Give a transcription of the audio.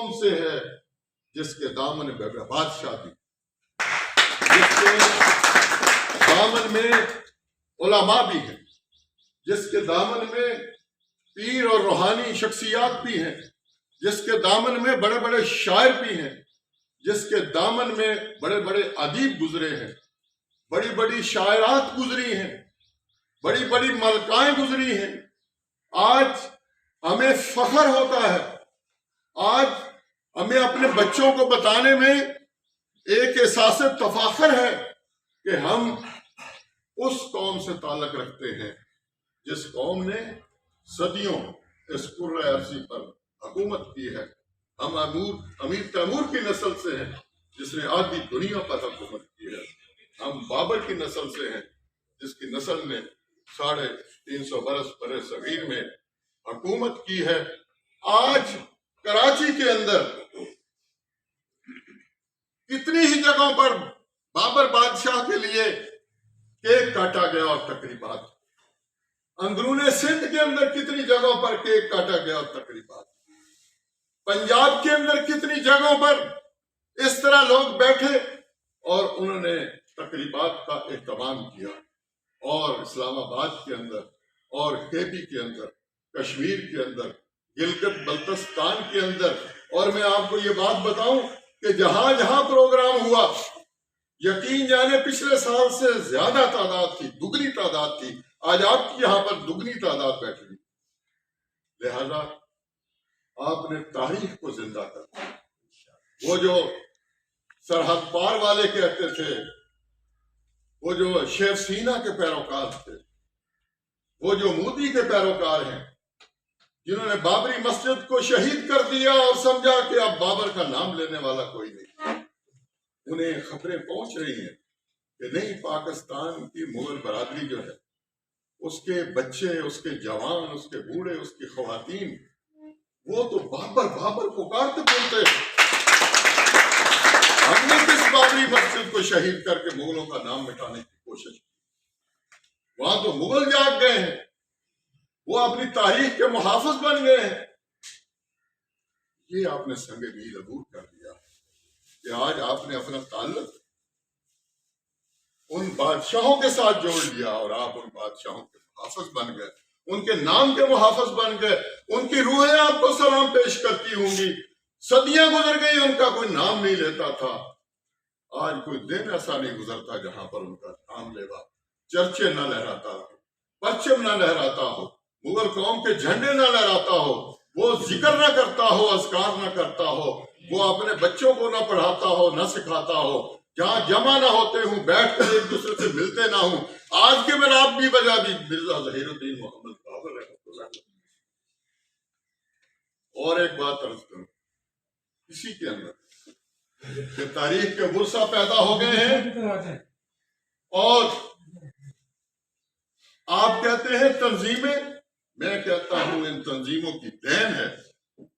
قوم سے ہے جس کے دامن میں بادشاہ بھی، جس کے دامن میں علماء بھی ہیں، جس کے دامن میں پیر اور روحانی شخصیات بھی ہیں، جس کے دامن میں بڑے بڑے شاعر بھی ہیں، جس کے دامن میں بڑے بڑے ادیب گزرے ہیں، بڑی بڑی شاعرات گزری ہیں، بڑی بڑی ملکائیں گزری ہیں۔ آج ہمیں فخر ہوتا ہے، آج ہمیں اپنے بچوں کو بتانے میں ایک احساس تفاخر ہے کہ ہم اس قوم سے تعلق رکھتے ہیں جس قوم نے صدیوں اس کرۂ ارضی پر حکومت کی ہے۔ ہم امیر تیمور کی نسل سے ہیں جس نے آدھی دنیا پر حکومت کی ہے۔ ہم بابر کی نسل سے ہیں جس کی نسل نے 350 برس برِ صغیر میں حکومت کی ہے۔ آج کراچی کے اندر کتنی ہی جگہوں پر بابر بادشاہ کے لیے کیک کاٹا گیا اور تقریبات، اندرون سندھ کے اندر کتنی جگہوں پر کیک کاٹا گیا اور تقریبات، پنجاب کے اندر کتنی جگہوں پر اس طرح لوگ بیٹھے اور انہوں نے تقریبات کا اہتمام کیا۔ اور اسلام آباد کے اندر اور کے پی کے اندر، کشمیر کے اندر، گلگت بلتستان کے اندر، اور میں آپ کو یہ بات بتاؤں کہ جہاں جہاں پروگرام ہوا، یقین جانے پچھلے سال سے زیادہ تعداد تھی، دگنی تعداد تھی۔ آج آپ کی یہاں پر دگنی تعداد بیٹھی، لہذا آپ نے تاریخ کو زندہ کر دیا۔ وہ جو سرحد پار والے کہتے تھے، وہ جو شیخ سینا کے پیروکار تھے، وہ جو مودی کے پیروکار ہیں، جنہوں نے بابری مسجد کو شہید کر دیا اور سمجھا کہ اب بابر کا نام لینے والا کوئی نہیں، انہیں خبریں پہنچ رہی ہیں کہ نہیں، پاکستان کی مغل برادری جو ہے، اس کے بچے، اس کے جوان، اس کے بوڑھے، اس کی خواتین، وہ تو بابر بابر پکارتے بولتے۔ ہم نے کس بابری مسجد کو شہید کر کے مغلوں کا نام مٹانے کی کوشش کی؟ وہاں تو مغل جاگ گئے ہیں، وہ اپنی تاریخ کے محافظ بن گئے ہیں۔ یہ آپ نے سنگ میل عبور کر دیا کہ آج آپ نے اپنا تعلق ان بادشاہوں کے ساتھ جوڑ لیا اور آپ ان بادشاہوں کے محافظ بن گئے، ان کے نام کے محافظ بن گئے، ان کی روحیں آپ کو سلام پیش کرتی ہوں گی۔ صدیاں گزر گئی، ان کا کوئی نام نہیں لیتا تھا۔ آج کوئی دن ایسا نہیں گزرتا جہاں پر ان کا نام لیوا، چرچے نہ لہراتا ہو، پرچم نہ لہراتا ہو، مغل قوم کے جھنڈے نہ لہراتا ہو، وہ ذکر نہ کرتا ہو، اذکار نہ کرتا ہو، وہ اپنے بچوں کو نہ پڑھاتا ہو، نہ سکھاتا ہو، جہاں جمع نہ ہوتے ہوں، بیٹھ کر ایک دوسرے سے ملتے نہ ہوں۔ آج کے میں آپ بھی بجا دی مرزا ظہیر الدین محمد بابر رحمۃ اللہ علیہ۔ اور ایک بات عرض کروں اسی کے اندر کہ تاریخ کے ورثہ پیدا ہو گئے ہیں، اور آپ کہتے ہیں تنظیمیں، میں کہتا ہوں ان تنظیموں کی دین ہے